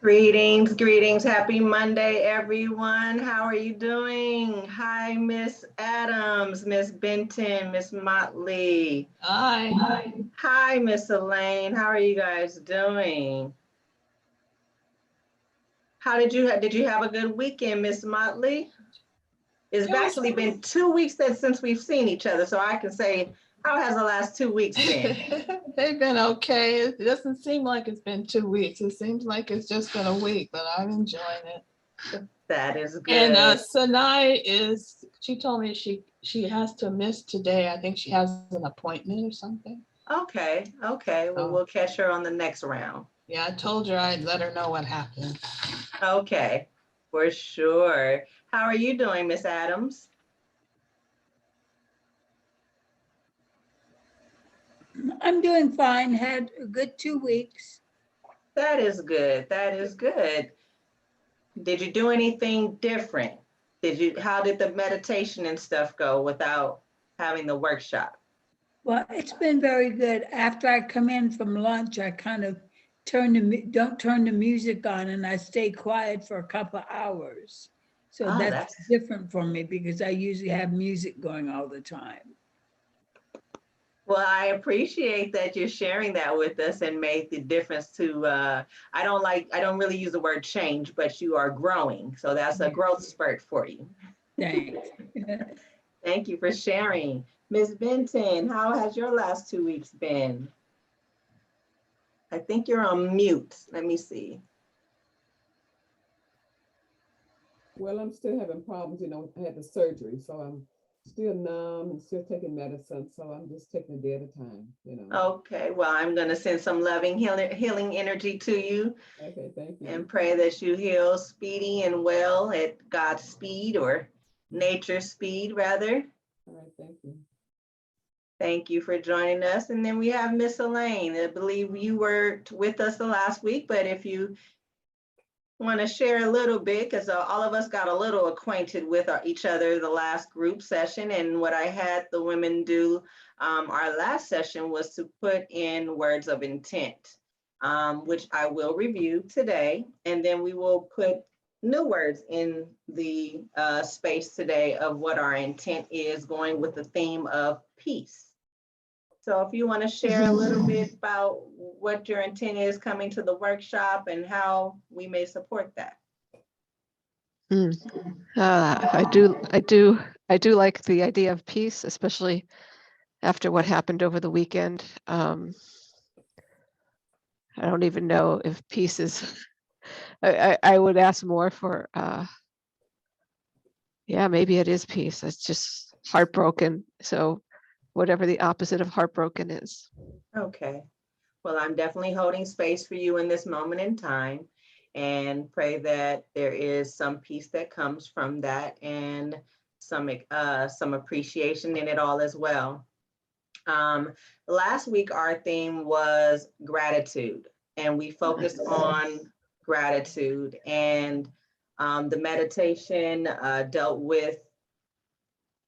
Greetings, greetings. Happy Monday, everyone. How are you doing? Hi, Miss Adams, Miss Benton, Miss Motley. Hi. Hi, Miss Elaine. How are you guys doing? How did you have a good weekend, Miss Motley? It's actually been 2 weeks since we've seen each other, so I can say, how has the last 2 weeks been? They've been okay. It doesn't seem like it's been 2 weeks. It seems like it's just been a week, but I'm enjoying it. That is good. And Sanai she told me she has to miss today. I think she has an appointment or something. Okay. Well, we'll catch her on the next round. Yeah, I told her I'd let her know what happened. Okay, for sure. How are you doing, Miss Adams? I'm doing fine. Had a good 2 weeks. That is good. That is good. Did you do anything different? How did the meditation and stuff go without having the workshop? Well, it's been very good. After I come in from lunch, I kind of don't turn the music on, and I stay quiet for a couple of hours. So that's different for me because I usually have music going all the time. Well, I appreciate that you're sharing that with us and made the difference to, I don't really use the word change, but you are growing. So that's a growth spurt for you. Thanks. Thank you for sharing. Ms. Benton, how has your last 2 weeks been? I think you're on mute. Let me see. Well, I'm still having problems, I had the surgery, so I'm still numb and still taking medicine. So I'm just taking a day at a time, Okay, well, I'm going to send some loving healing energy to you. Okay, thank you. And pray that you heal speedy and well at God's speed, or nature's speed, rather. All right, thank you. Thank you for joining us. And then we have Miss Elaine. I believe you were with us the last week, but if you want to share a little bit, because all of us got a little acquainted with each other the last group session. And what I had the women do our last session was to put in words of intent, which I will review today. And then we will put new words in the space today of what our intent is, going with the theme of peace. So if you want to share a little bit about what your intent is coming to the workshop and how we may support that. I do like the idea of peace, especially after what happened over the weekend. I don't even know if peace is, I would ask more for, maybe it is peace. It's just heartbroken. So whatever the opposite of heartbroken is. Okay. Well, I'm definitely holding space for you in this moment in time, and pray that there is some peace that comes from that, and some appreciation in it all as well. Last week, our theme was gratitude, and we focused on gratitude, and the meditation dealt with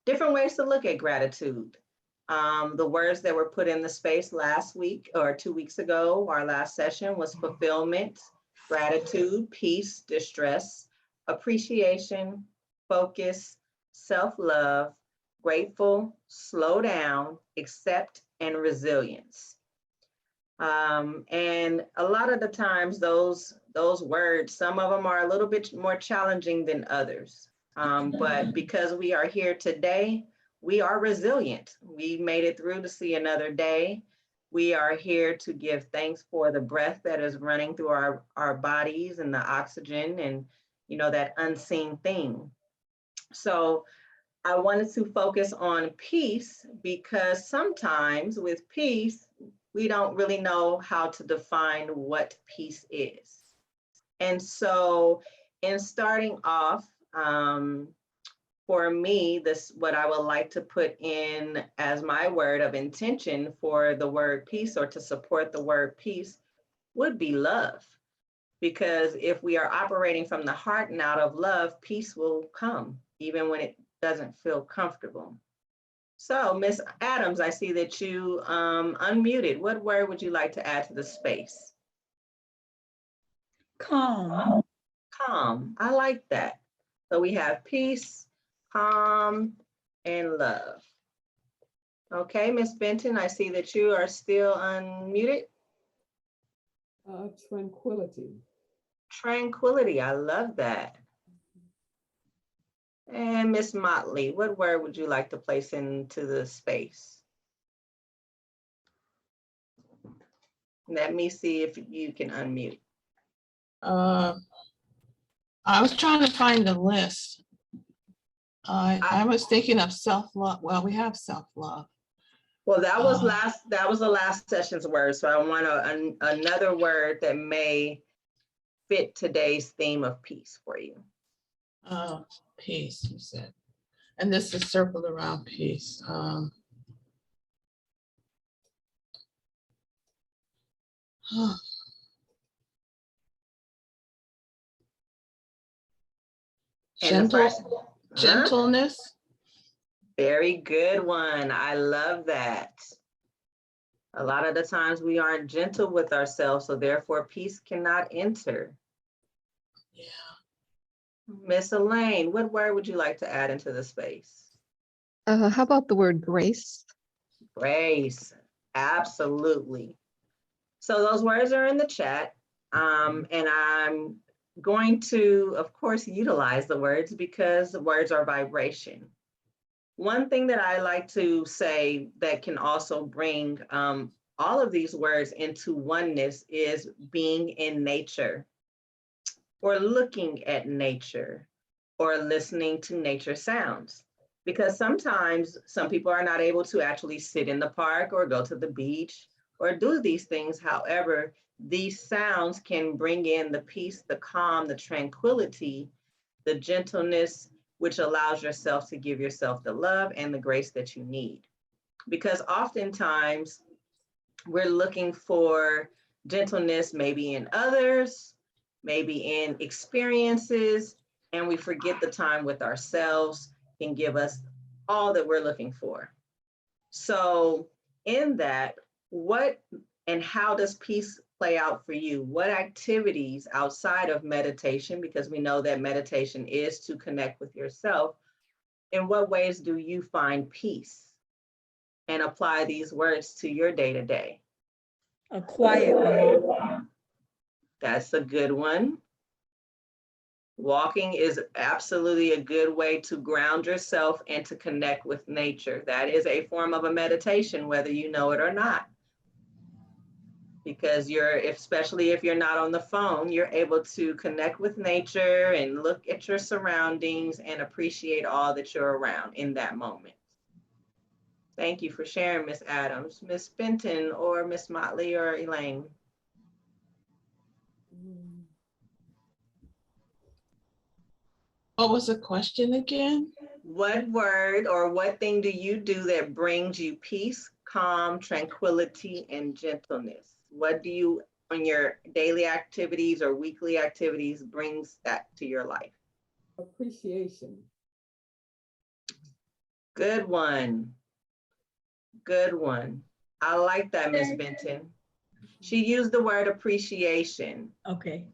different ways to look at gratitude. The words that were put in the space last week or 2 weeks ago, our last session, was fulfillment, gratitude, peace, distress, appreciation, focus, self-love, grateful, slow down, accept, and resilience. And a lot of the times those words, some of them are a little bit more challenging than others. But because we are here today, we are resilient. We made it through to see another day. We are here to give thanks for the breath that is running through our bodies, and the oxygen, and that unseen thing. So I wanted to focus on peace, because sometimes with peace, we don't really know how to define what peace is. And so in starting off, for me, what I would like to put in as my word of intention for the word peace, or to support the word peace, would be love. Because if we are operating from the heart and out of love, peace will come, even when it doesn't feel comfortable. So, Miss Adams, I see that you unmuted. What word would you like to add to the space? Calm. Calm. I like that. So we have peace, calm, and love. Okay, Miss Benton, I see that you are still unmuted. Tranquility. Tranquility. I love that. And Miss Motley, what word would you like to place into the space? Let me see if you can unmute. I was trying to find the list. I was thinking of self-love. Well, we have self-love. Well, that was the last session's word. So I want another word that may fit today's theme of peace for you. Peace, you said. And this is circled around peace. Gentleness. Very good one. I love that. A lot of the times we aren't gentle with ourselves, so therefore peace cannot enter. Yeah. Miss Elaine, what word would you like to add into the space? How about the word grace? Grace, absolutely. So those words are in the chat, and I'm going to, of course, utilize the words because the words are vibration. One thing that I like to say that can also bring all of these words into oneness is being in nature, or looking at nature, or listening to nature sounds. Because sometimes some people are not able to actually sit in the park or go to the beach or do these things. However, these sounds can bring in the peace, the calm, the tranquility, the gentleness, which allows yourself to give yourself the love and the grace that you need. Because oftentimes we're looking for gentleness, maybe in others, maybe in experiences, and we forget the time with ourselves can give us all that we're looking for. So in that, what and how does peace play out for you? What activities outside of meditation, because we know that meditation is to connect with yourself, in what ways do you find peace and apply these words to your day-to-day? A quiet walk. That's a good one. Walking is absolutely a good way to ground yourself and to connect with nature. That is a form of a meditation, whether you know it or not. Because especially if you're not on the phone, you're able to connect with nature and look at your surroundings and appreciate all that you're around in that moment. Thank you for sharing, Miss Adams. Miss Benton or Miss Motley or Elaine? What was the question again? What word or what thing do you do that brings you peace, calm, tranquility, and gentleness? What do you, on your daily activities or weekly activities, brings that to your life? Appreciation. Good one. Good one. I like that, Miss Benton. She used the word appreciation. Okay.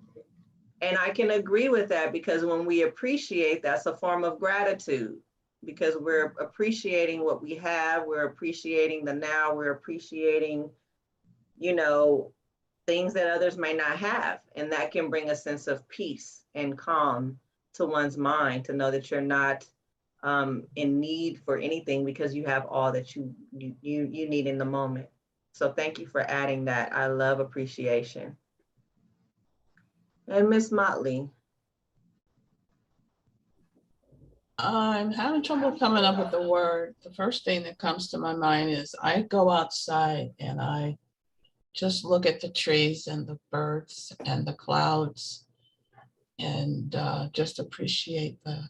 And I can agree with that because when we appreciate, that's a form of gratitude because we're appreciating what we have. We're appreciating the now. We're appreciating, things that others may not have. And that can bring a sense of peace and calm to one's mind to know that you're not in need for anything because you have all that you need in the moment. So thank you for adding that. I love appreciation. And Miss Motley. I'm having trouble coming up with the word. The first thing that comes to my mind is I go outside and I just look at the trees and the birds and the clouds and just appreciate that.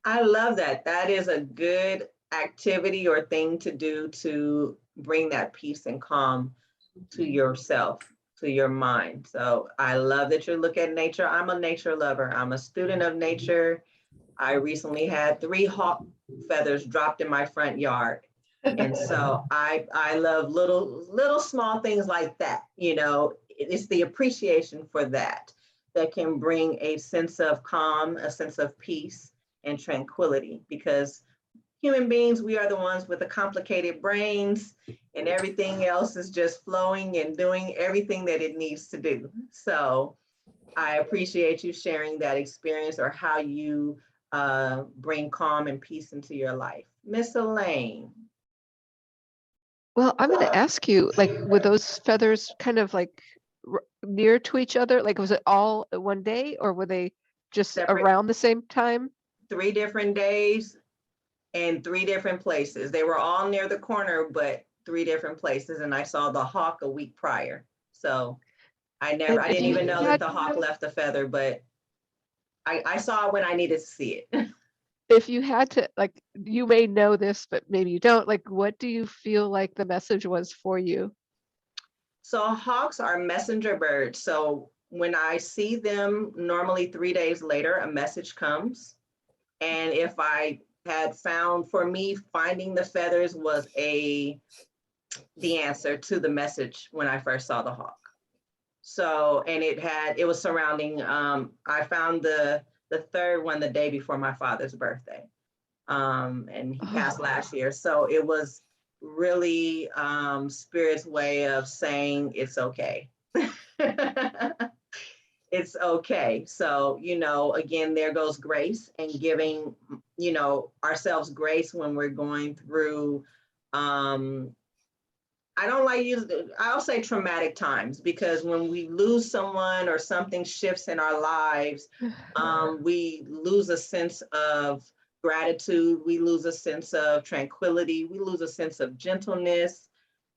I love that. That is a good activity or thing to do to bring that peace and calm to yourself, to your mind. So I love that you look at nature. I'm a nature lover. I'm a student of nature. I recently had 3 hawk feathers dropped in my front yard. And so I love little small things like that. It's the appreciation for that. that can bring a sense of calm, a sense of peace and tranquility, because human beings, we are the ones with the complicated brains, and everything else is just flowing and doing everything that it needs to do. So I appreciate you sharing that experience, or how you bring calm and peace into your life. Miss Elaine. Well, I'm going to ask you, like, were those feathers kind of like near to each other? Like, was it all one day, or were they just Separate. around the same time? 3 different days and 3 different places. They were all near the corner, but 3 different places. And I saw the hawk a week prior. So I didn't even know that the hawk left a feather, but I saw it when I needed to see it. If you had to, like, you may know this, but maybe you don't, like, what do you feel like the message was for you? So hawks are messenger birds. So when I see them, normally 3 days later, a message comes. And if I had found, for me, finding the feathers was the answer to the message when I first saw the hawk. So, and it was surrounding, I found the 3rd one the day before my father's birthday. And he passed last year. So it was really Spirit's way of saying it's okay. It's okay. So, again, there goes grace, and giving, ourselves grace when we're going through, I'll say traumatic times, because when we lose someone or something shifts in our lives, we lose a sense of gratitude, we lose a sense of tranquility, we lose a sense of gentleness,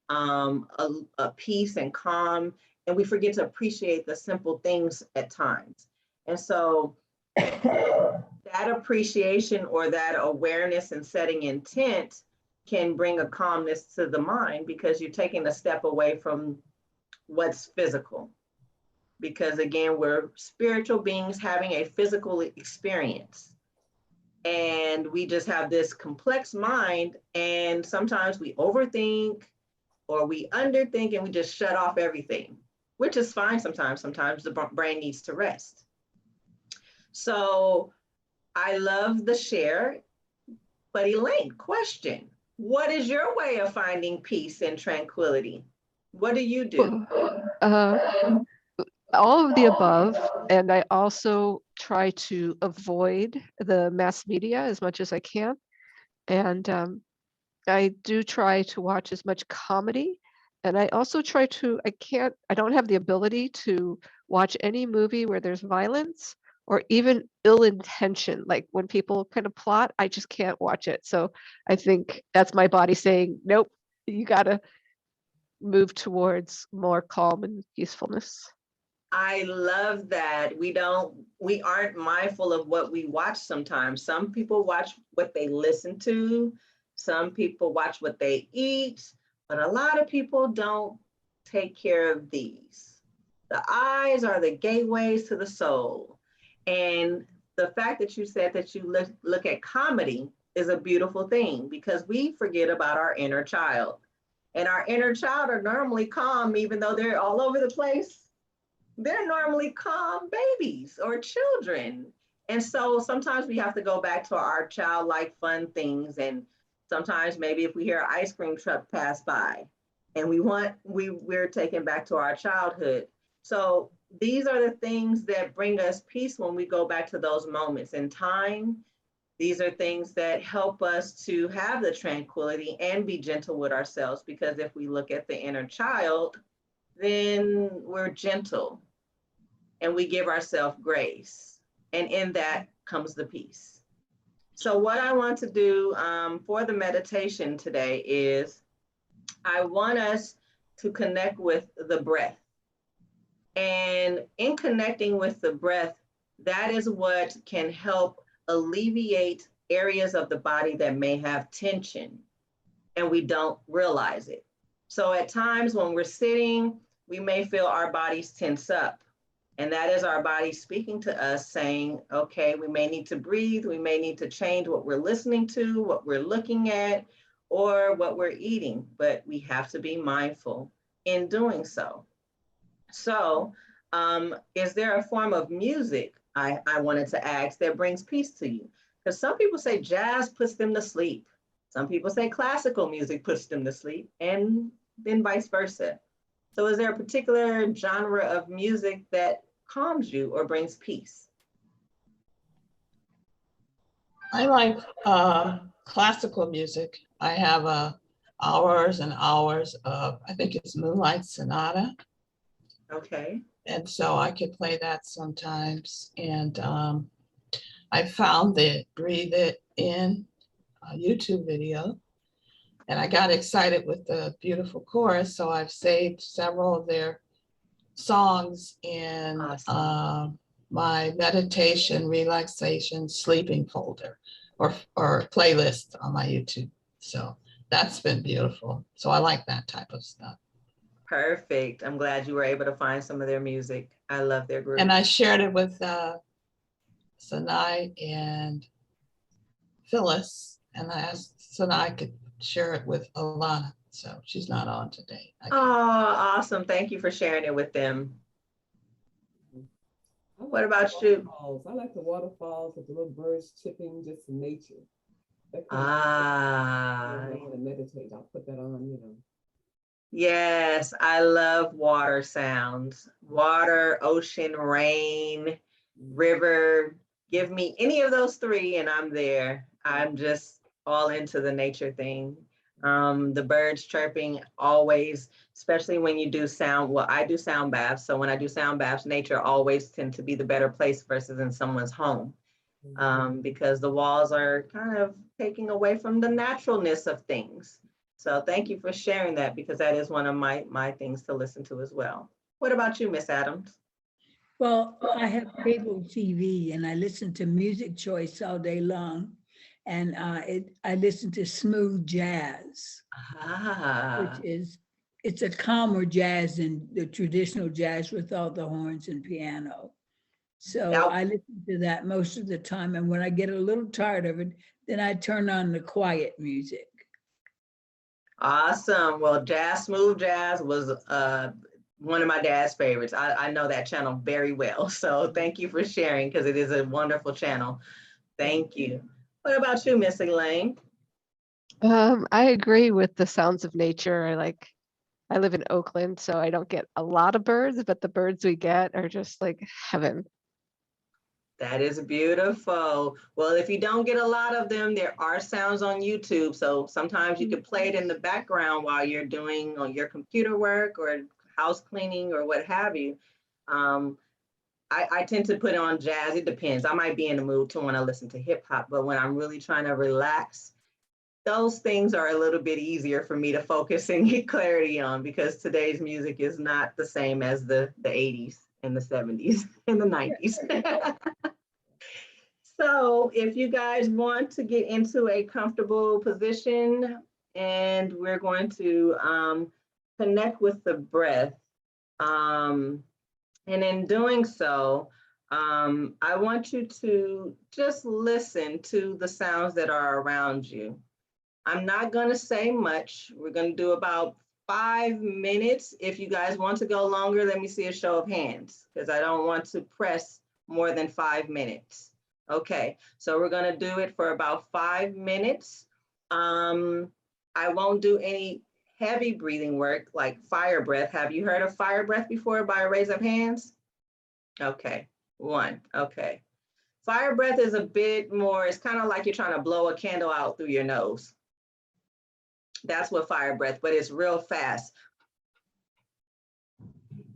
a peace and calm, and we forget to appreciate the simple things at times. And so that appreciation, or that awareness and setting intent, can bring a calmness to the mind, because you're taking a step away from what's physical. Because again, we're spiritual beings having a physical experience. And we just have this complex mind, and sometimes we overthink or we underthink, and we just shut off everything, which is fine sometimes. Sometimes the brain needs to rest. So I love the share. But Elaine, question. What is your way of finding peace and tranquility? What do you do? All of the above, and I also try to avoid the mass media as much as I can. And I do try to watch as much comedy. And I also try to, I don't have the ability to watch any movie where there's violence or even ill intention. Like when people kind of plot, I just can't watch it. So I think that's my body saying, nope, you got to move towards more calm and peacefulness. I love that. We aren't mindful of what we watch sometimes. Some people watch what they listen to. Some people watch what they eat, but a lot of people don't take care of these. The eyes are the gateways to the soul. And the fact that you said that you look at comedy is a beautiful thing, because we forget about our inner child. And our inner child are normally calm, even though they're all over the place. They're normally calm babies or children. And so sometimes we have to go back to our childlike fun things. And sometimes maybe if we hear an ice cream truck pass by, and we're taken back to our childhood. So these are the things that bring us peace when we go back to those moments in time. These are things that help us to have the tranquility and be gentle with ourselves, because if we look at the inner child, then we're gentle and we give ourselves grace. And in that comes the peace. So what I want to do for the meditation today is I want us to connect with the breath. And in connecting with the breath, that is what can help alleviate areas of the body that may have tension and we don't realize it. So at times when we're sitting, we may feel our bodies tense up. And that is our body speaking to us saying, okay, we may need to breathe. We may need to change what we're listening to, what we're looking at, or what we're eating. But we have to be mindful in doing so. So Is there a form of music, I wanted to ask, that brings peace to you? Because some people say jazz puts them to sleep. Some people say classical music puts them to sleep, and then vice versa. So is there a particular genre of music that calms you or brings peace? I like classical music. I have hours and hours of, I think it's Moonlight Sonata. Okay. And so I could play that sometimes. And I found the Breathe It In YouTube video. And I got excited with the beautiful chorus. So I've saved several of their songs in Awesome. my meditation, relaxation, sleeping folder or playlist on my YouTube. So that's been beautiful. So I like that type of stuff. Perfect. I'm glad you were able to find some of their music. I love their group. And I shared it with Sanai and Phyllis, and I asked Sanai could share it with Alana. So she's not on today. Oh, awesome. Thank you for sharing it with them. What about you? I like the waterfalls with the little birds chipping, just nature. Ah. I want to meditate. I'll put that on, you know. Yes, I love water sounds. Water, ocean, rain, river. Give me any of those three and I'm there. I'm just all into the nature thing. The birds chirping always, especially when you do sound, well, I do sound baths. So when I do sound baths, nature always tends to be the better place versus in someone's home. Because the walls are kind of taking away from the naturalness of things. So thank you for sharing that, because that is one of my things to listen to as well. What about you, Miss Adams? Well, I have cable TV and I listen to Music Choice all day long. And I listen to smooth jazz, which is, it's a calmer jazz than the traditional jazz with all the horns and piano. So I listen to that most of the time. And when I get a little tired of it, then I turn on the quiet music. Awesome. Well, smooth jazz was one of my dad's favorites. I know that channel very well. So thank you for sharing, because it is a wonderful channel. Thank you. What about you, Miss Elaine? I agree with the sounds of nature. I live in Oakland, so I don't get a lot of birds, but the birds we get are just like heaven. That is beautiful. Well, if you don't get a lot of them, there are sounds on YouTube. So sometimes you can play it in the background while you're doing your computer work or house cleaning or what have you. I tend to put on jazz. It depends. I might be in the mood to want to listen to hip hop, but when I'm really trying to relax, those things are a little bit easier for me to focus and get clarity on, because today's music is not the same as the 80s and the 70s and the 90s. So if you guys want to get into a comfortable position, and we're going to connect with the breath. And in doing so, I want you to just listen to the sounds that are around you. I'm not going to say much. We're going to do about 5 minutes. If you guys want to go longer, let me see a show of hands, because I don't want to press more than 5 minutes. Okay, so we're going to do it for about 5 minutes. I won't do any heavy breathing work like fire breath. Have you heard of fire breath before by a raise of hands? Okay, 1. Okay. Fire breath is a bit more, it's kind of like you're trying to blow a candle out through your nose. That's what fire breath, but it's real fast.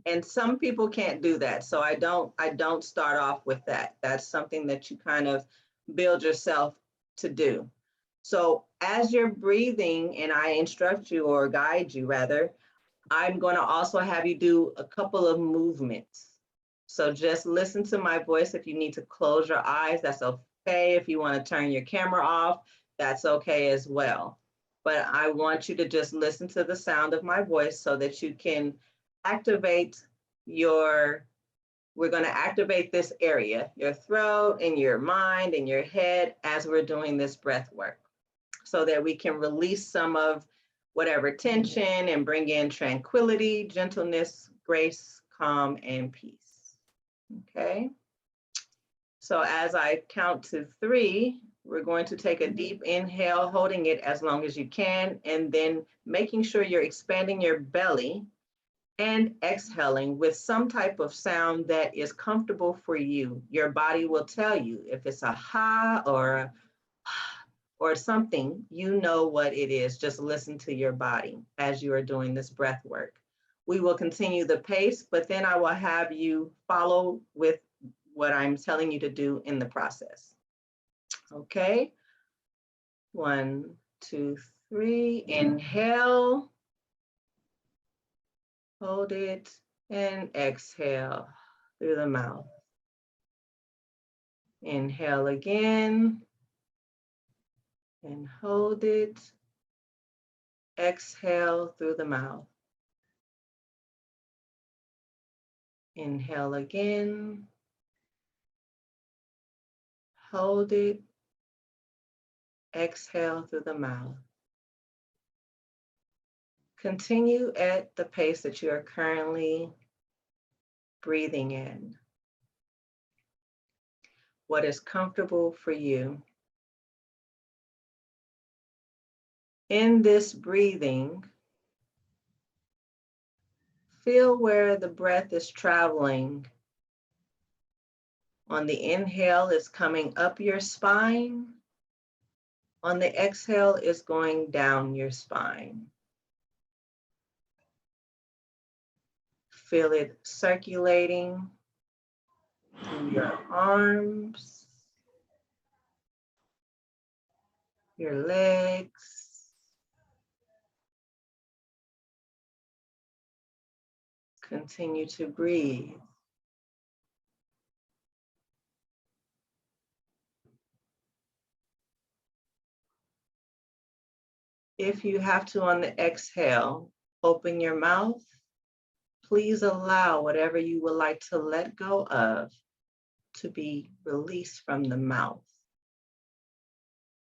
And some people can't do that. So I don't start off with that. That's something that you kind of build yourself to do. So as you're breathing, and I instruct you or guide you rather, I'm going to also have you do a couple of movements. So just listen to my voice. If you need to close your eyes, that's okay. If you want to turn your camera off, that's okay as well. But I want you to just listen to the sound of my voice so that you can activate we're going to activate this area, your throat and your mind and your head, as we're doing this breath work, so that we can release some of whatever tension and bring in tranquility, gentleness, grace, calm, and peace. Okay. So as I count to 3, we're going to take a deep inhale, holding it as long as you can, and then making sure you're expanding your belly and exhaling with some type of sound that is comfortable for you. Your body will tell you if it's a ha or something, you know what it is. Just listen to your body as you are doing this breath work. We will continue the pace, but then I will have you follow with what I'm telling you to do in the process. Okay. 1, 2, 3. Inhale. Hold it and exhale through the mouth. Inhale again and hold it. Exhale through the mouth. Inhale again. Hold it. Exhale through the mouth. Continue at the pace that you are currently breathing in. What is comfortable for you. In this breathing, feel where the breath is traveling. On the inhale, it's coming up your spine. On the exhale, it's going down your spine. Feel it circulating through your arms, your legs. Continue to breathe. If you have to on the exhale, open your mouth. Please allow whatever you would like to let go of to be released from the mouth.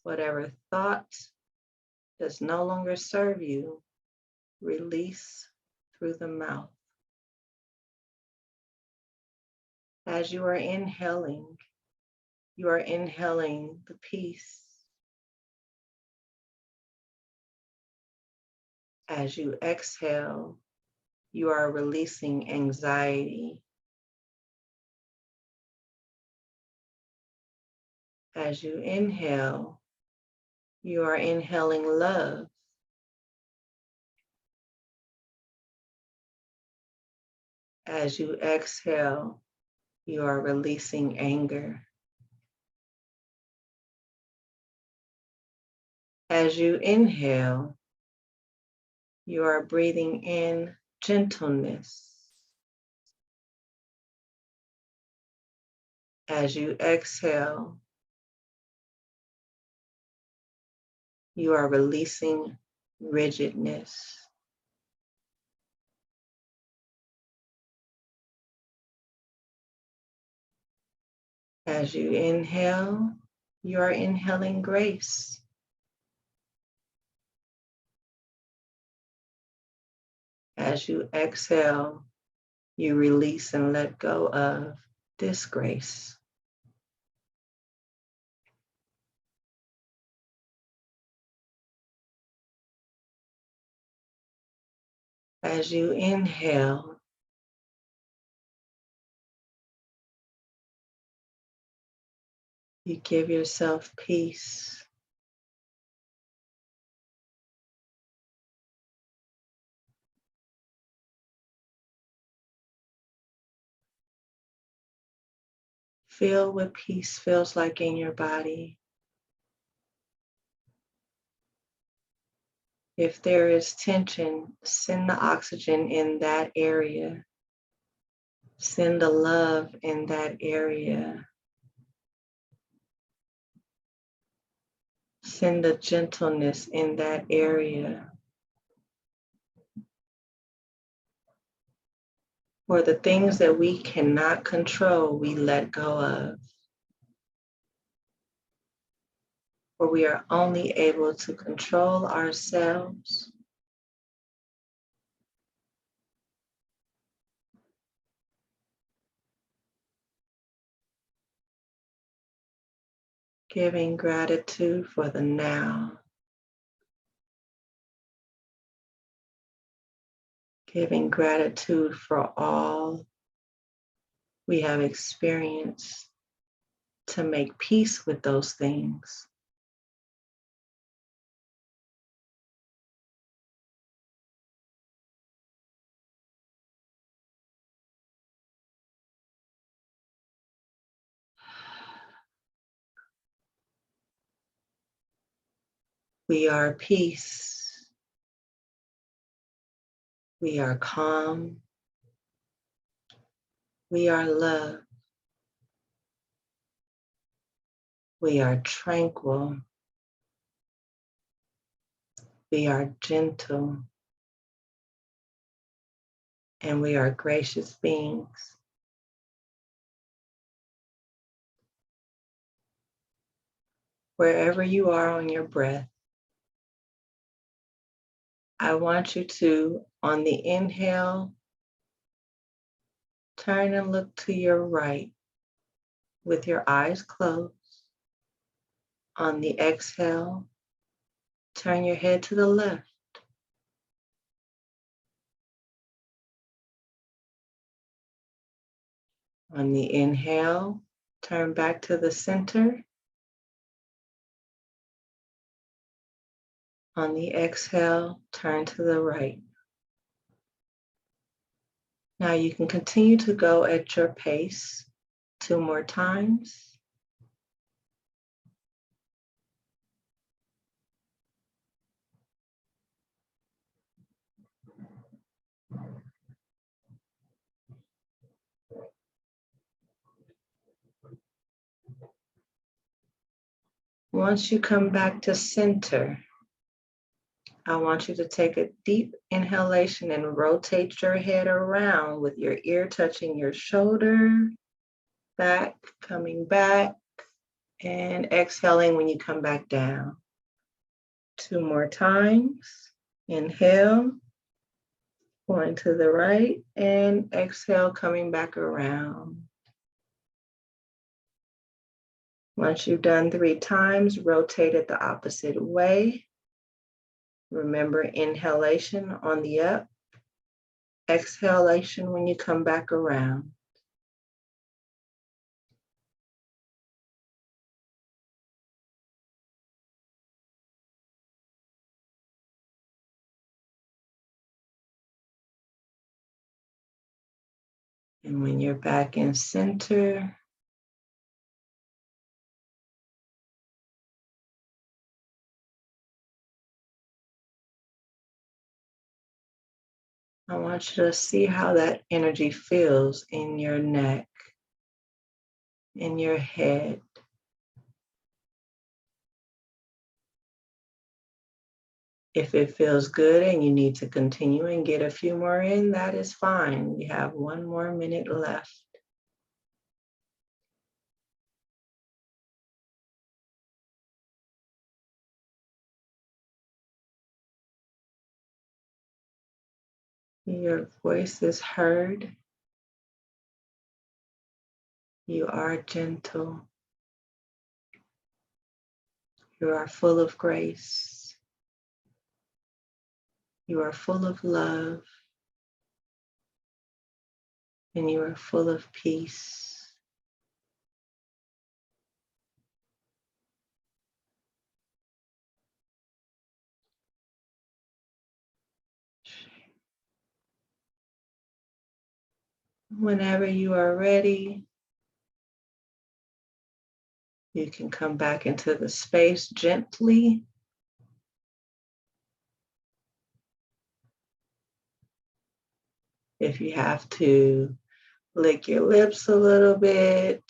Whatever thought does no longer serve you, release through the mouth. As you are inhaling the peace. As you exhale, you are releasing anxiety. As you inhale, you are inhaling love. As you exhale, you are releasing anger. As you inhale, you are breathing in gentleness. As you exhale, you are releasing rigidness. As you inhale, you are inhaling grace. As you exhale, you release and let go of disgrace. As you inhale, you give yourself peace. Feel what peace feels like in your body. If there is tension, send the oxygen in that area. Send the love in that area. Send the gentleness in that area. For the things that we cannot control, we let go of. For we are only able to control ourselves. Giving gratitude for the now. Giving gratitude for all we have experienced to make peace with those things. We are peace. We are calm. We are love. We are tranquil. We are gentle. And we are gracious beings. Wherever you are on your breath, I want you to, on the inhale, turn and look to your right with your eyes closed. On the exhale, turn your head to the left. On the inhale, turn back to the center. On the exhale, turn to the right. Now you can continue to go at your pace 2 more times. Once you come back to center, I want you to take a deep inhalation and rotate your head around with your ear touching your shoulder, back, coming back, and exhaling when you come back down. 2 more times. Inhale, going to the right, and exhale, coming back around. Once you've done 3 times, rotate it the opposite way. Remember, inhalation on the up, exhalation when you come back around. And when you're back in center, I want you to see how that energy feels in your neck, in your head. If it feels good and you need to continue and get a few more in, that is fine. We have 1 more minute left. Your voice is heard. You are gentle. You are full of grace. You are full of love. And you are full of peace. Whenever you are ready, you can come back into the space gently. If you have to lick your lips a little bit,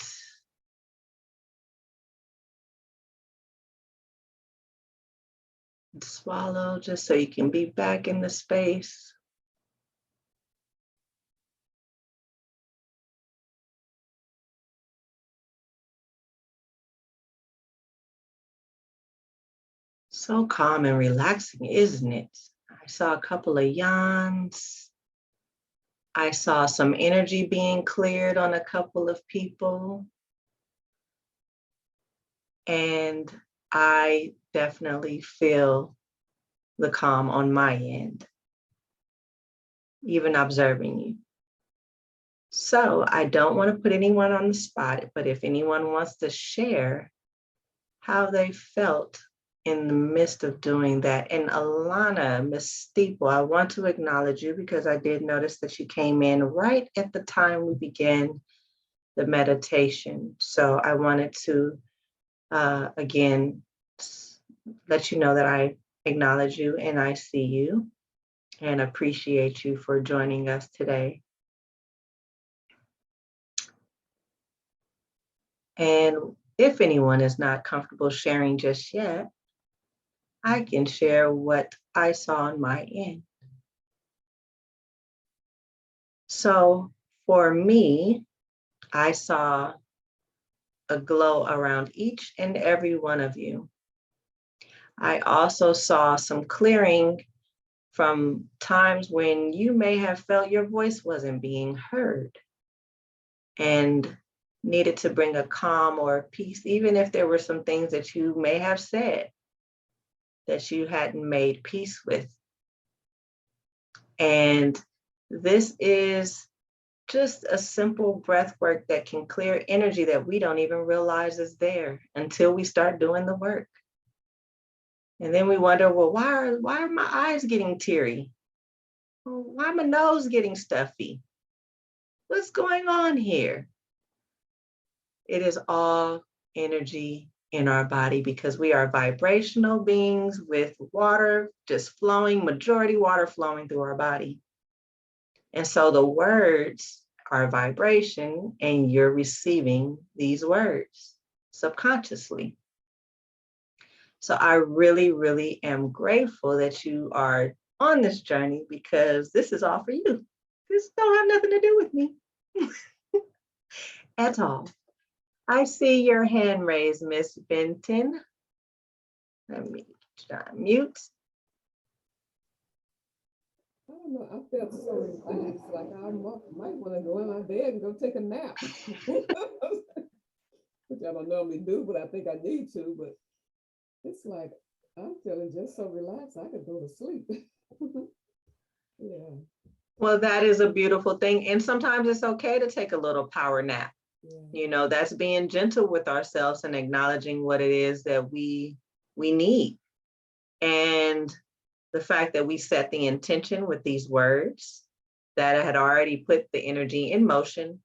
and swallow just so you can be back in the space. So calm and relaxing, isn't it? I saw a couple of yawns. I saw some energy being cleared on a couple of people. And I definitely feel the calm on my end, even observing you. So I don't want to put anyone on the spot, but if anyone wants to share how they felt in the midst of doing that. And Alana, Miss Steeple, I want to acknowledge you because I did notice that you came in right at the time we began the meditation. So I wanted to, again, let you know that I acknowledge you and I see you and appreciate you for joining us today. And if anyone is not comfortable sharing just yet, I can share what I saw on my end. So for me, I saw a glow around each and every one of you. I also saw some clearing from times when you may have felt your voice wasn't being heard and needed to bring a calm or a peace, even if there were some things that you may have said that you hadn't made peace with. And this is just a simple breath work that can clear energy that we don't even realize is there until we start doing the work. And then we wonder, well, why are my eyes getting teary? Why my nose getting stuffy? What's going on here? It is all energy in our body because we are vibrational beings with water just flowing, majority water flowing through our body. And so the words are vibration and you're receiving these words subconsciously. So I really, really am grateful that you are on this journey because this is all for you. This don't have nothing to do with me at all. I see your hand raised, Miss Benton. Let me mute. I don't know, I felt so relaxed, like I might want to go in my bed and go take a nap. Which I don't normally do, but I think I need to, but it's like, I'm feeling just so relaxed, I could go to sleep. Yeah. Well, that is a beautiful thing. And sometimes it's okay to take a little power nap. Yeah. You know, that's being gentle with ourselves and acknowledging what it is that we need. And the fact that we set the intention with these words that had already put the energy in motion.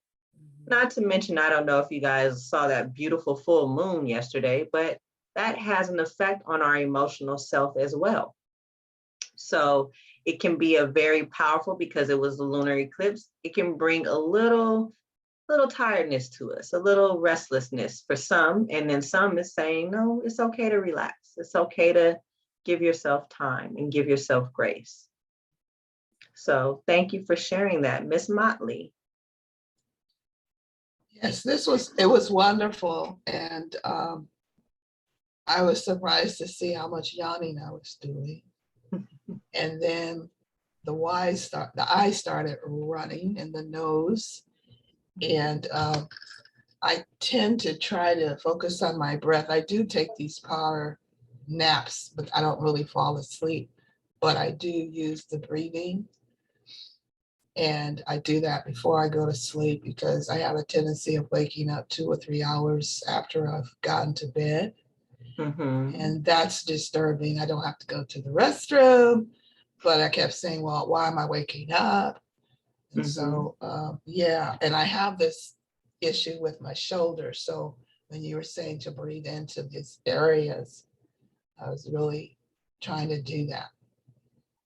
Not to mention, I don't know if you guys saw that beautiful full moon yesterday, but that has an effect on our emotional self as well. So it can be a very powerful, because it was the lunar eclipse, it can bring a little tiredness to us, a little restlessness for some. And then some is saying, no, it's okay to relax. It's okay to give yourself time and give yourself grace. So thank you for sharing that, Miss Motley. Yes, it was wonderful. And I was surprised to see how much yawning I was doing. And then the eyes started running in the nose. And I tend to try to focus on my breath. I do take these power naps, but I don't really fall asleep. But I do use the breathing. And I do that before I go to sleep because I have a tendency of waking up 2 or 3 hours after I've gotten to bed. Mm-hmm. And that's disturbing. I don't have to go to the restroom, but I kept saying, well, why am I waking up? And so, yeah, and I have this issue with my shoulder. So when you were saying to breathe into these areas, I was really trying to do that.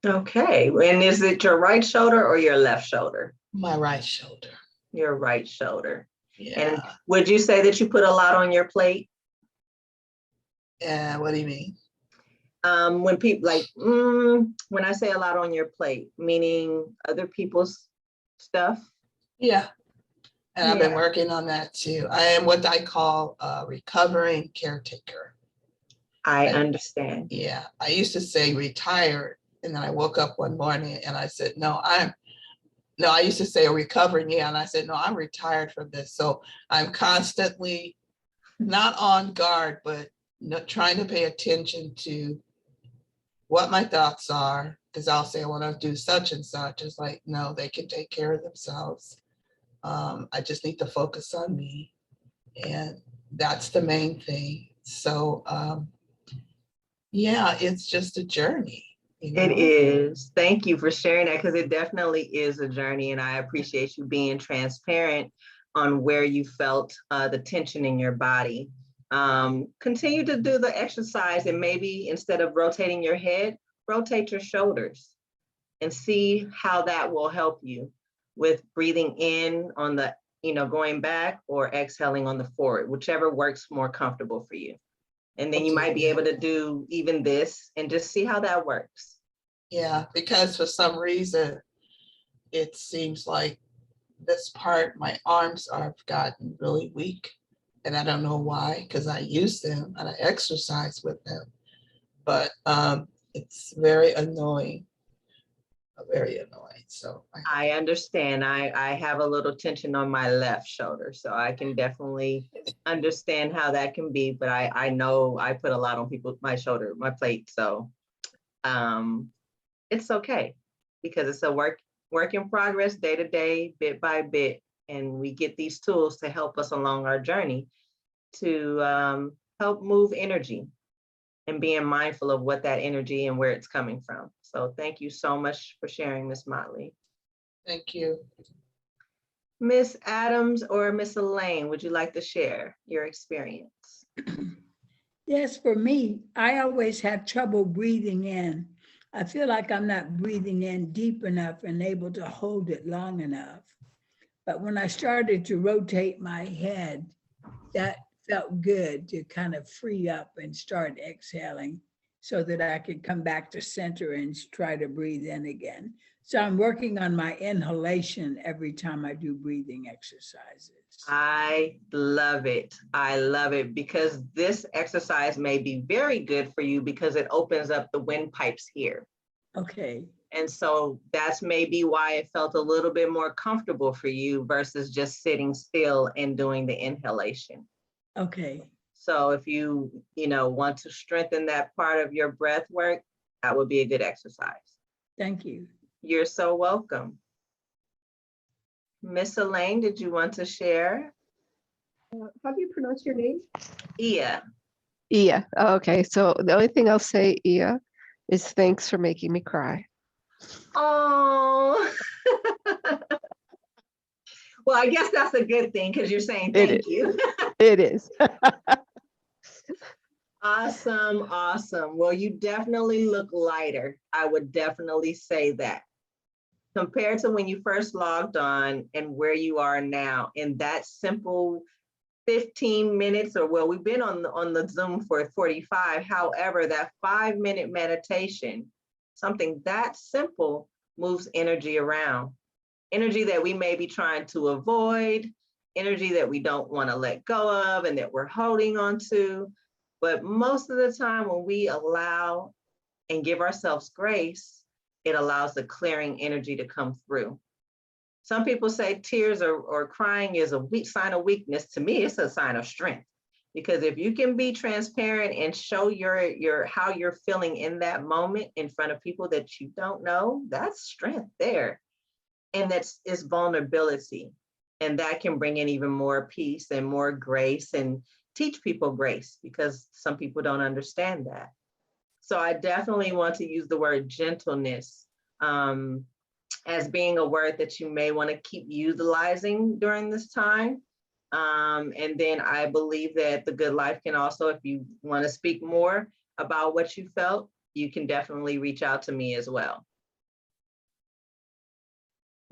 Okay, and is it your right shoulder or your left shoulder? My right shoulder. Your right shoulder. Yeah. And would you say that you put a lot on your plate? Yeah, what do you mean? When people when I say a lot on your plate, meaning other people's stuff? Yeah. And I've been working on that too. I am what I call a recovering caretaker. I understand. Yeah. I used to say retired. And then I woke up one morning and I said, I used to say recovering. Yeah. And I said, no, I'm retired from this. So I'm constantly not on guard, but not trying to pay attention to what my thoughts are, because I'll say I want to do such and such. It's like, no, they can take care of themselves. I just need to focus on me. And that's the main thing. So yeah, it's just a journey. You know? It is. Thank you for sharing that, because it definitely is a journey. And I appreciate you being transparent on where you felt the tension in your body. Continue to do the exercise, and maybe instead of rotating your head, rotate your shoulders and see how that will help you with breathing in on the, going back, or exhaling on the forward, whichever works more comfortable for you. And then you might be able to do even this and just see how that works. Yeah, because for some reason, it seems like this part, my arms have gotten really weak. And I don't know why, because I use them and I exercise with them. But it's very annoying, very annoying. So I understand. I have a little tension on my left shoulder, so I can definitely understand how that can be. But I know I put a lot on my shoulder, my plate. So it's okay, because it's a work in progress, day to day, bit by bit. And we get these tools to help us along our journey to help move energy and being mindful of what that energy and where it's coming from. So thank you so much for sharing, Miss Motley. thank you. Miss Adams or Miss Elaine, would you like to share your experience? Yes, for me, I always have trouble breathing in. I feel like I'm not breathing in deep enough and able to hold it long enough. But when I started to rotate my head, that felt good to kind of free up and start exhaling so that I could come back to center and try to breathe in again. So I'm working on my inhalation every time I do breathing exercises. I love it. I love it, because this exercise may be very good for you because it opens up the windpipes here. Okay. And so that's maybe why it felt a little bit more comfortable for you versus just sitting still and doing the inhalation. Okay. So if you want to strengthen that part of your breath work, that would be a good exercise. Thank you. You're so welcome. Miss Elaine, did you want to share? How do you pronounce your name? Iya. Iya. Okay. So the only thing I'll say, Iya, is thanks for making me cry. Oh. Well, I guess that's a good thing, because you're saying thank you. It is. Awesome. Awesome. Well, you definitely look lighter. I would definitely say that. Compared to when you first logged on and where you are now, in that simple 15 minutes, or well, we've been on the Zoom for 45. However, that 5-minute meditation, something that simple, moves energy around. Energy that we may be trying to avoid, energy that we don't want to let go of and that we're holding on to. But most of the time, when we allow and give ourselves grace, it allows the clearing energy to come through. Some people say tears or crying is a weak sign of weakness. To me, it's a sign of strength, because if you can be transparent and show your how you're feeling in that moment in front of people that you don't know, that's strength there. And it's vulnerability. And that can bring in even more peace and more grace, and teach people grace, because some people don't understand that. So I definitely want to use the word gentleness as being a word that you may want to keep utilizing during this time. And then I believe that the Good Life can also, if you want to speak more about what you felt, you can definitely reach out to me as well.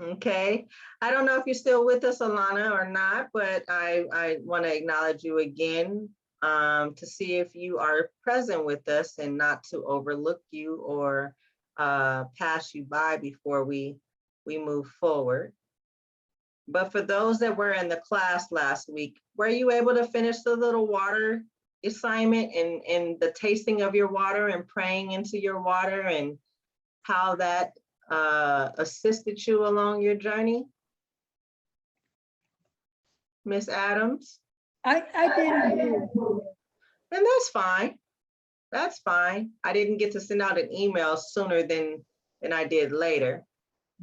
Okay, I don't know if you're still with us, Alana, or not, but I want to acknowledge you again to see if you are present with us, and not to overlook you or pass you by before we move forward. But for those that were in the class last week, were you able to finish the little water assignment and the tasting of your water and praying into your water, and how that assisted you along your journey? Miss Adams? I didn't do And that's fine. That's fine. I didn't get to send out an email sooner than I did later.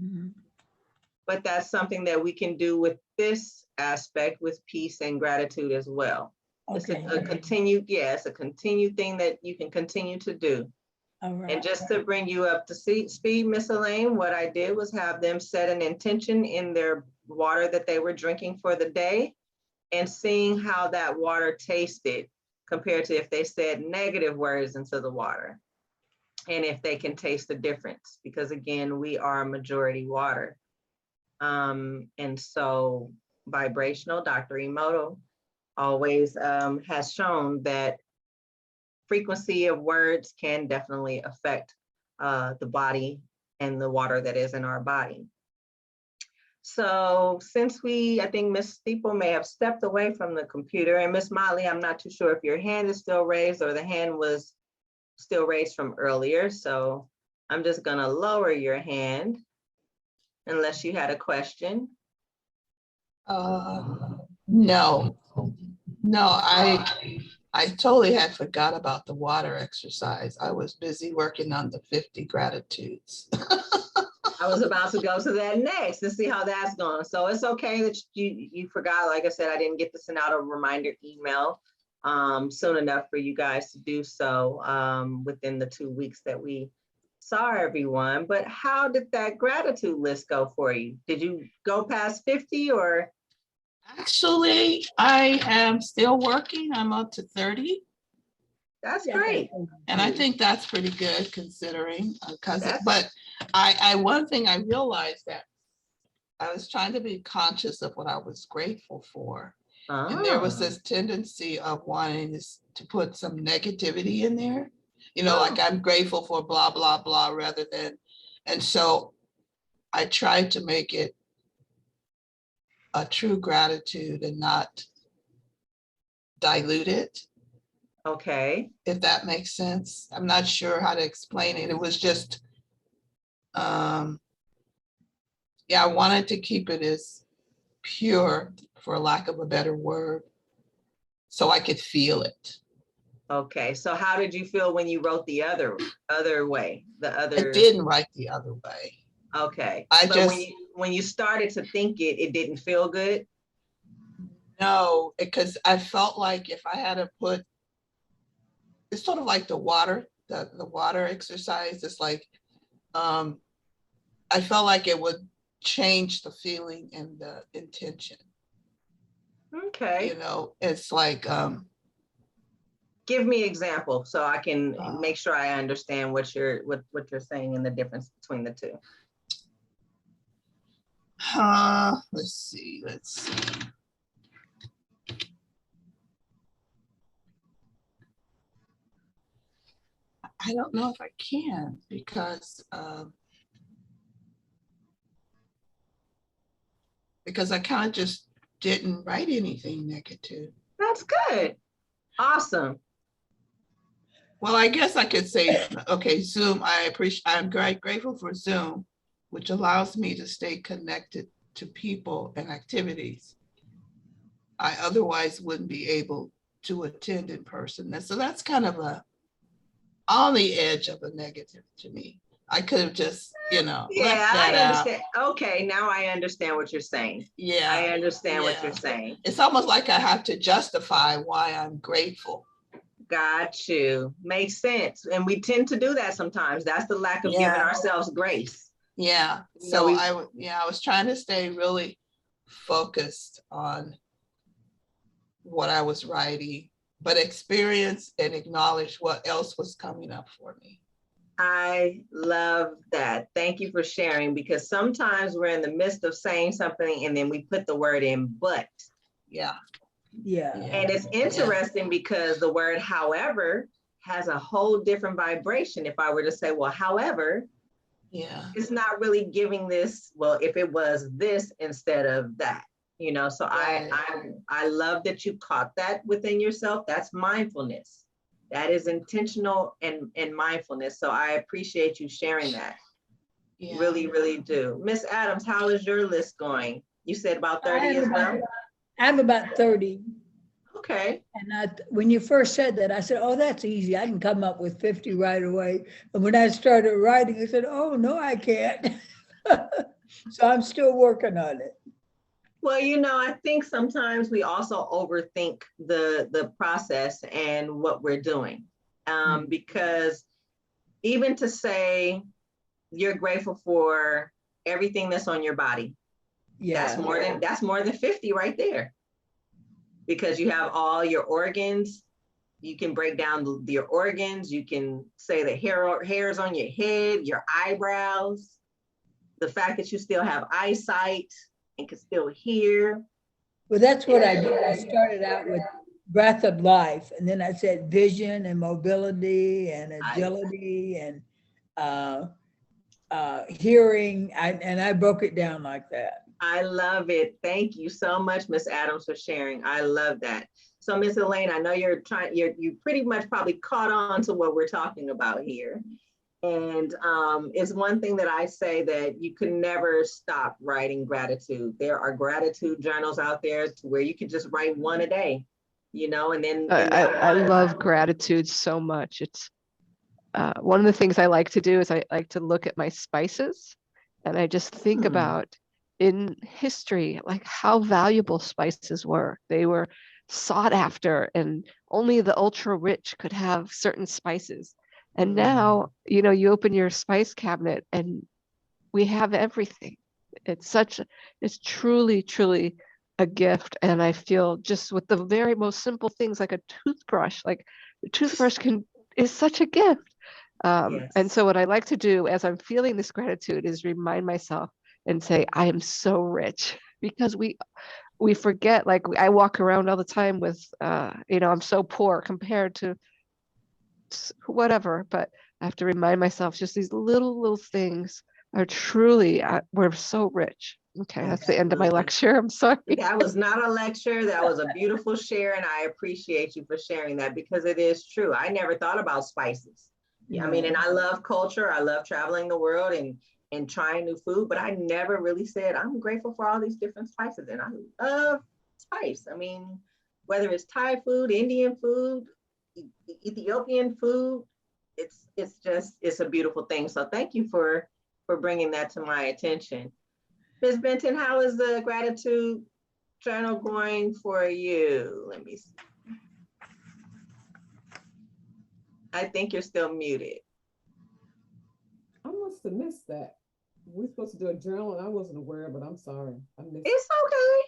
Mhm. But that's something that we can do with this aspect with peace and gratitude as well. It's Okay, a continued, yeah, it's a continued thing that you can continue to do. all And right. just to bring you up to speed, Miss Elaine, what I did was have them set an intention in their water that they were drinking for the day and seeing how that water tasted compared to if they said negative words into the water and if they can taste the difference, because again, we are majority water. And so vibrational, Dr. Emoto always has shown that frequency of words can definitely affect the body and the water that is in our body. So since I think Miss Steeple may have stepped away from the computer, and Miss Motley, I'm not too sure if your hand is still raised or the hand was still raised from earlier. So I'm just gonna lower your hand unless you had a question. No, I totally had forgot about the water exercise. I was busy working on the 50 gratitudes. I was about to go to that next and see how that's going. So it's okay that you forgot. Like I said, I didn't get to send out a reminder email soon enough for you guys to do so within the 2 weeks that we saw everyone. But how did that gratitude list go for you? Did you go past 50 or? Actually, I am still working. I'm up to 30. That's Yeah. great. And I think that's pretty good considering, That's- but I one thing I realized that I was trying to be conscious of what I was grateful for. And there was this tendency of wanting to put some negativity in there, like I'm grateful for blah, blah, blah, rather than, and so I tried to make it a true gratitude and not dilute it. Okay. If that makes sense. I'm not sure how to explain it. It was just, yeah, I wanted to keep it as pure, for lack of a better word, so I could feel it. Okay. So how did you feel when you wrote the other way? I didn't write the other way. Okay. I but just when you started to think it didn't feel good. No, because I felt like if I had to put, it's sort of like the water exercise. It's like, I felt like it would change the feeling and the intention. Okay. It's like, Give me example so I can make sure I understand what you're saying and the difference between the two. let's see. I don't know if I can because I kind of just didn't write anything negative. That's good. Awesome. Well, I guess I could say, okay, Zoom, I'm grateful for Zoom, which allows me to stay connected to people and activities I otherwise wouldn't be able to attend in person. And so that's kind of on the edge of a negative to me. I could have just, left that I understand. Out. Okay, now I understand what you're saying. Yeah. I understand what you're saying. It's almost like I have to justify why I'm grateful. Got you. Makes sense. And we tend to do that sometimes. That's the lack of giving ourselves grace. Yeah. So I was trying to stay really focused on what I was writing, but experience and acknowledge what else was coming up for me. I love that. Thank you for sharing, because sometimes we're in the midst of saying something and then we put the word in but. Yeah. And it's interesting because the word however has a whole different vibration. If I were to say, well, however, it's not really giving this, well, if it was this instead of that, so I love that you caught that within yourself. That's mindfulness. That is intentional and mindfulness. So I appreciate you sharing that. Really, really do. Miss Adams, how is your list going? You said about 30 as well? I have about 30. Okay. And when you first said that, I said, oh, that's easy. I can come up with 50 right away. And when I started writing, I said, oh, no, I can't. So I'm still working on it. Well, I think sometimes we also overthink the process and what we're doing. Because even to say you're grateful for everything that's on your body, Yeah. that's more than 50 right there. Because you have all your organs. You can break down your organs. You can say the hairs on your head, your eyebrows, the fact that you still have eyesight and can still hear. Well, that's what I did. I started out with breath of life, and then I said vision and mobility and agility and hearing, and I broke it down like that. I love it. Thank you so much, Miss Adams, for sharing. I love that. So, Miss Elaine, I know you pretty much probably caught on to what we're talking about here. And it's one thing that I say, that you can never stop writing gratitude. There are gratitude journals out there to where you can just write one a day, and then I love gratitude so much. It's one of the things I like to do is I like to look at my spices, and I just think about in history, like how valuable spices were. They were sought after, and only the ultra rich could have certain spices. And now, you open your spice cabinet and we have everything. It's truly, truly a gift. And I feel just with the very most simple things, like a toothbrush, like the toothbrush is such a gift. Yes. And so what I like to do as I'm feeling this gratitude is remind myself and say, I am so rich, because we forget, like I walk around all the time with, I'm so poor compared to whatever, but I have to remind myself just these little things are truly, we're so rich. Okay, that's the end of my lecture. I'm sorry. That was not a lecture. That was a beautiful share. And I appreciate you for sharing that, because it is true. I never thought about spices. I mean, and I love culture. I love traveling the world and trying new food, but I never really said, I'm grateful for all these different spices. And I love spice. I mean, whether it's Thai food, Indian food, Ethiopian food, it's a beautiful thing. So thank you for bringing that to my attention. Ms. Benton, how is the gratitude journal going for you? Let me see. I think you're still muted. I must have missed that. We're supposed to do a journal and I wasn't aware, but I'm sorry. I missed It's okay.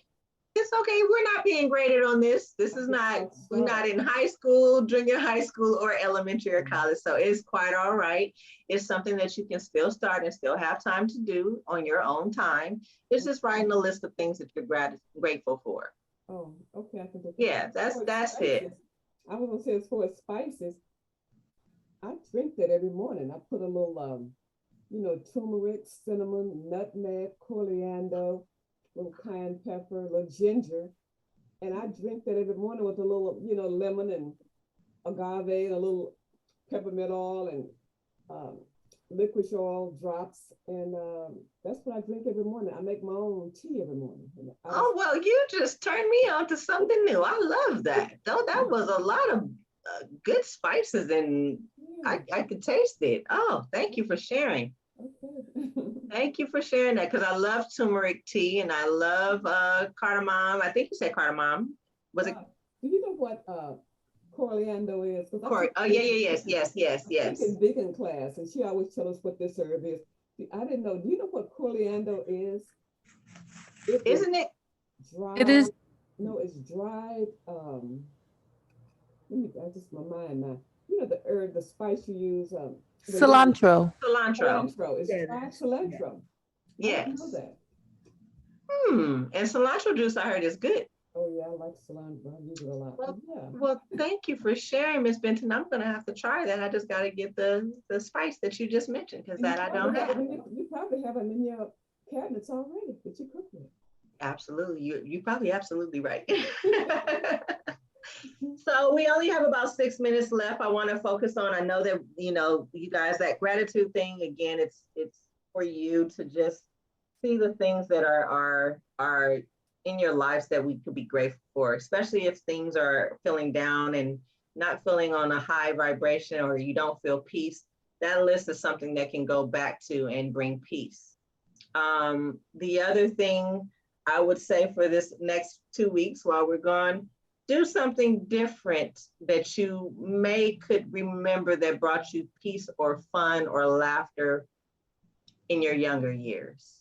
It's okay. We're not being graded on this. We're not in high school, junior high school, or elementary or college. So it's quite all right. It's something that you can still start and still have time to do on your own time. It's just writing a list of things that you're grateful for. Oh, okay. I can do that. Yeah, that's it. I was gonna say, as far as spices, I drink that every morning. I put a little, turmeric, cinnamon, nutmeg, coriander, little cayenne pepper, a little ginger, and I drink that every morning with a little, lemon and agave and a little peppermint oil and licorice oil drops, and that's what I drink every morning. I make my own tea every morning. Oh, well, you just turned me on to something new. I love that. Though that was a lot of good spices, and I could taste it. Oh, thank you for sharing. Okay. Thank you for sharing that, because I love turmeric tea and I love cardamom. I think you said cardamom. Was it? Do you know what coriander is? Oh, yes. In vegan class, and she always tells us what this herb is. I didn't know. Do you know what coriander is? Isn't it? Dried, It is. No, it's dried. I just my mind now. You know the herb, the spice you use. Cilantro. Cilantro. It's dried cilantro. Yes. I didn't know that. And cilantro juice, I heard, is good. Oh yeah, I like cilantro. I use it a lot. Well, thank you for sharing, Miss Benton. I'm gonna have to try that. I just gotta get the spice that you just mentioned, because that I don't have. You probably have them in your cabinets already that you cook with. Absolutely, you probably absolutely right. So we only have about 6 minutes left. I want to focus on, I know that, you guys, that gratitude thing, again, it's for you to just see the things that are in your lives that we could be grateful for, especially if things are feeling down and not feeling on a high vibration, or you don't feel peace. That list is something that can go back to and bring peace. The other thing I would say for this next 2 weeks while we're gone, do something different that you could remember that brought you peace or fun or laughter in your younger years.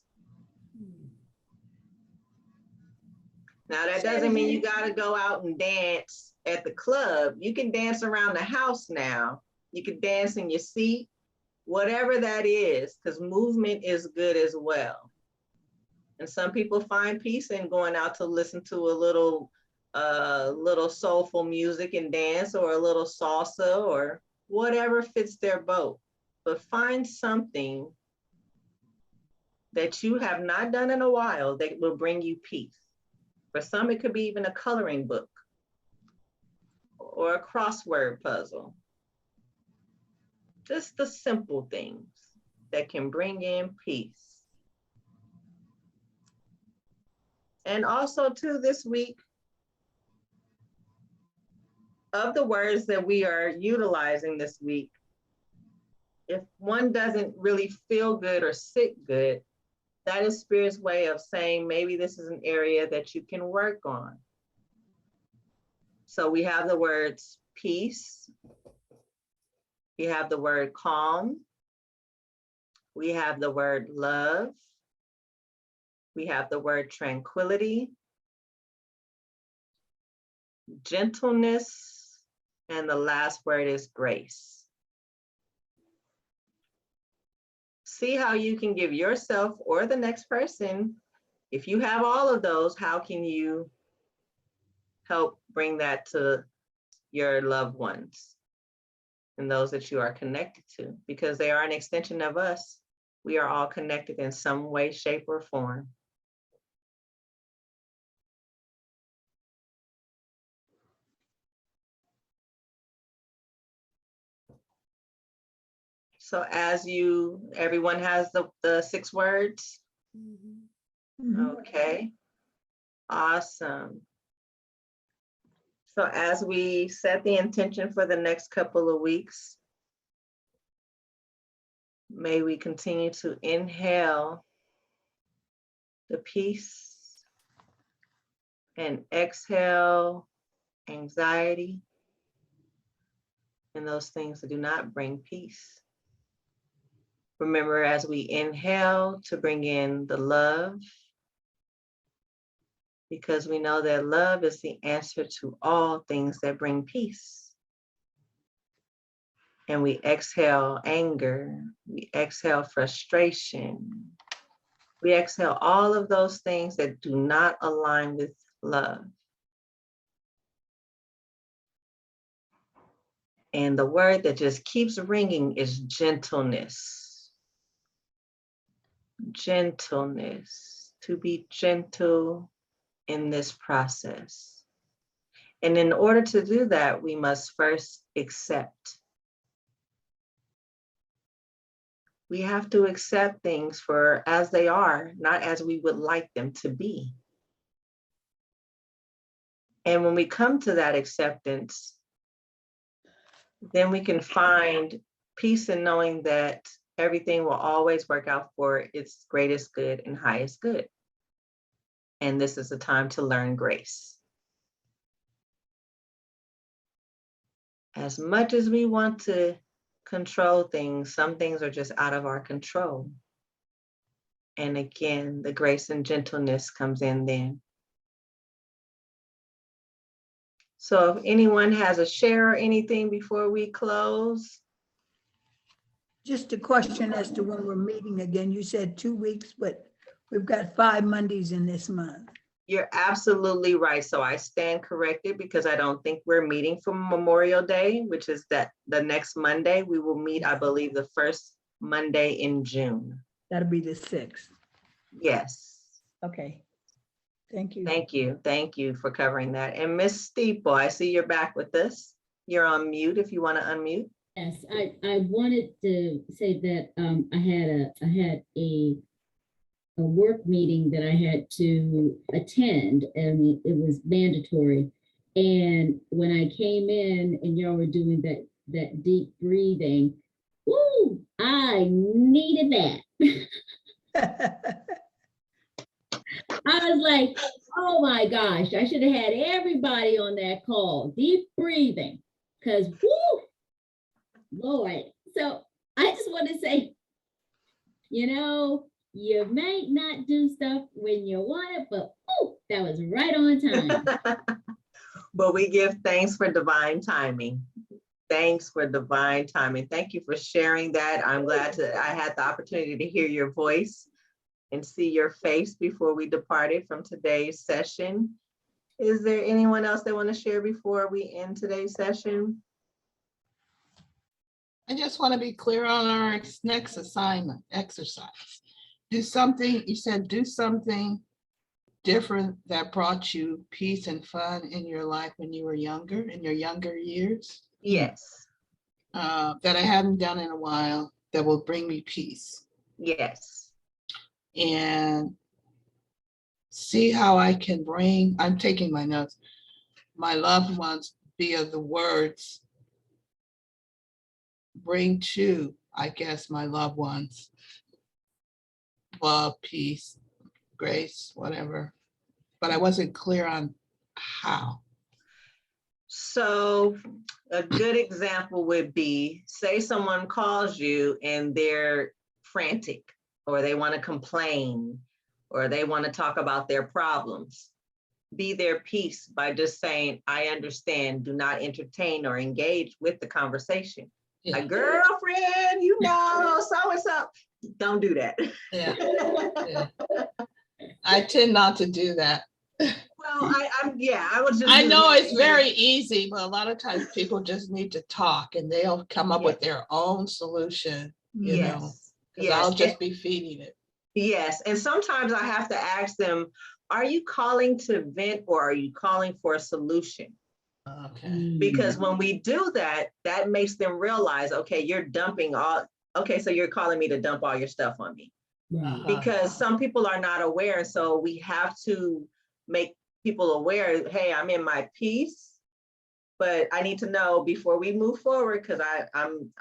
Now, that doesn't mean you got to go out and dance at the club. You can dance around the house now. You can dance in your seat, whatever that is, because movement is good as well. And some people find peace in going out to listen to a little soulful music and dance, or a little salsa, or whatever fits their boat. But find something that you have not done in a while that will bring you peace. For some, it could be even a coloring book or a crossword puzzle. Just the simple things that can bring in peace. And also too, this week, of the words that we are utilizing this week, if one doesn't really feel good or sit good, that is Spirit's way of saying maybe this is an area that you can work on. So we have the words peace, we have the word calm, we have the word love, we have the word tranquility, gentleness, and the last word is grace. See how you can give yourself or the next person, if you have all of those, how can you help bring that to your loved ones and those that you are connected to, because they are an extension of us. We are all connected in some way, shape, or form. So as everyone has the 6 words? Okay, awesome. So as we set the intention for the next couple of weeks, may we continue to inhale the peace and exhale anxiety and those things that do not bring peace. Remember, as we inhale, to bring in the love, because we know that love is the answer to all things that bring peace. And we exhale anger, we exhale frustration, we exhale all of those things that do not align with love. And the word that just keeps ringing is gentleness. Gentleness, to be gentle in this process. And in order to do that, we must first accept. We have to accept things for as they are, not as we would like them to be. And when we come to that acceptance, then we can find peace in knowing that everything will always work out for its greatest good and highest good. And this is the time to learn grace. As much as we want to control things, some things are just out of our control. And again, the grace and gentleness comes in then. So if anyone has a share or anything before we close. Just a question as to when we're meeting again. You said 2 weeks, but we've got 5 Mondays in this month. You're absolutely right. So I stand corrected, because I don't think we're meeting for Memorial Day, which is the next Monday. We will meet, I believe, the first Monday in June. That'll be the 6th. Yes. Okay. Thank you. Thank you. Thank you for covering that. And Miss Steeple, I see you're back with us. You're on mute if you want to unmute. Yes, I wanted to say that I had a a work meeting that I had to attend, and it was mandatory. And when I came in and y'all were doing that deep breathing, woo, I needed that. I was like, oh my gosh, I should have had everybody on that call, deep breathing, because woo, Lord. So I just want to say, you might not do stuff when you want it, but oh, that was right on time. But we give thanks for divine timing. Thanks for divine timing. Thank you for sharing that. I'm glad I had the opportunity to hear your voice and see your face before we departed from today's session. Is there anyone else that want to share before we end today's session? I just want to be clear on our next assignment, exercise. Do something, you said do something different that brought you peace and fun in your life when you were younger, in your younger years. Yes. That I hadn't done in a while that will bring me peace. Yes. And see how I can bring, I'm taking my notes, my loved ones via the words, bring to, I guess, my loved ones, love, peace, grace, whatever. But I wasn't clear on how. So a good example would be, say someone calls you and they're frantic, or they want to complain, or they want to talk about their problems. Be their peace by just saying, I understand, do not entertain or engage with the conversation. Yeah. A girlfriend, so-and-so. Don't do that. Yeah. Yeah. I tend not to do that. Well, I was just. I know it's very easy, but a lot of times people just need to talk and they'll come up with their own solution, you know, because I'll just be feeding it. Yes, and sometimes I have to ask them, are you calling to vent or are you calling for a solution? Okay. Because when we do that, that makes them realize, okay, you're dumping all, okay, so you're calling me to dump all your stuff on me. Because some people are not aware. And so we have to make people aware, hey, I'm in my peace, but I need to know before we move forward, because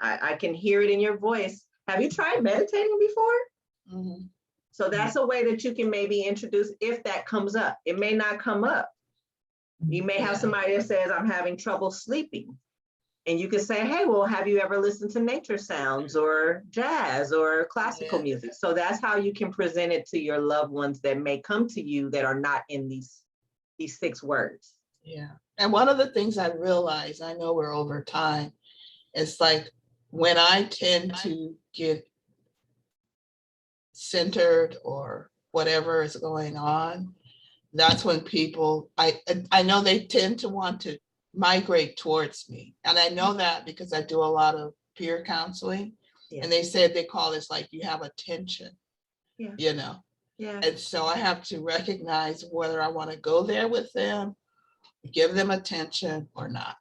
I can hear it in your voice. Have you tried meditating before? Mm-hmm. So that's a way that you can maybe introduce if that comes up. It may not come up. You may have somebody that says, I'm having trouble sleeping. And you can say, hey, well, have you ever listened to nature sounds or jazz or classical music? So that's how you can present it to your loved ones that may come to you that are not in these 6 words. Yeah. And one of the things I realized, I know we're over time, it's like when I tend to get centered or whatever is going on, that's when people, I know they tend to want to migrate towards me. And I know that because I do a lot of peer counseling. And they said they call this like you have a tension, you know? Yeah. And so I have to recognize whether I want to go there with them, give them attention or not.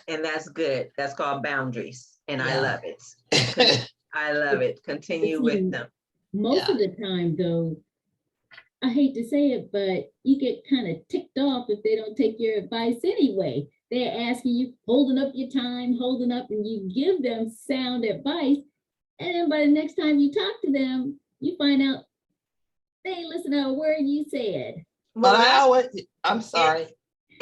And that's good. That's called boundaries. And I love it. I love it. Continue with them. Most of the time though, I hate to say it, but you get kind of ticked off if they don't take your advice anyway. They're asking you, holding up your time, and you give them sound advice. And then by the next time you talk to them, you find out they ain't listen to a word you said. Well, I'm sorry.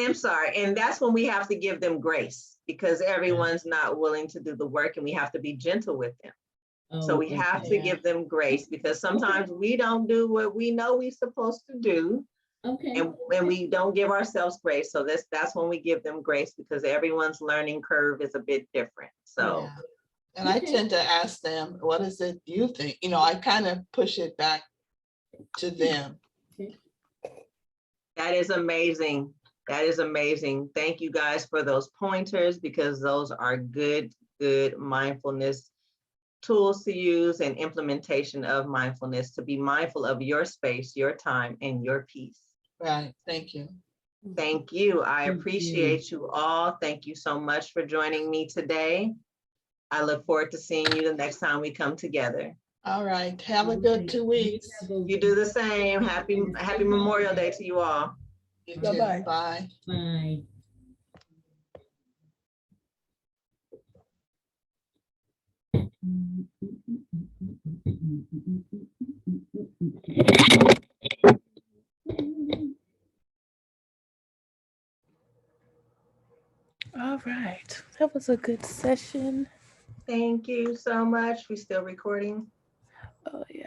I'm sorry. And that's when we have to give them grace, because everyone's not willing to do the work, and we have to be gentle with them. So we have to give them grace, because sometimes we don't do what we know we're supposed to do. Okay. And we don't give ourselves grace. So that's when we give them grace, because everyone's learning curve is a bit different. So. And I tend to ask them, what is it you think? You know, I kind of push it back to them. That is amazing. That is amazing. Thank you guys for those pointers, because those are good mindfulness tools to use and implementation of mindfulness, to be mindful of your space, your time, and your peace. Right. Thank you. Thank you. I appreciate you all. Thank you so much for joining me today. I look forward to seeing you the next time we come together. All right. Have a good 2 weeks. You do the same. Happy Memorial Day to you all. You too. Bye-bye. Bye. Bye. All right. That was a good session. Thank you so much. We still recording? Oh, yeah.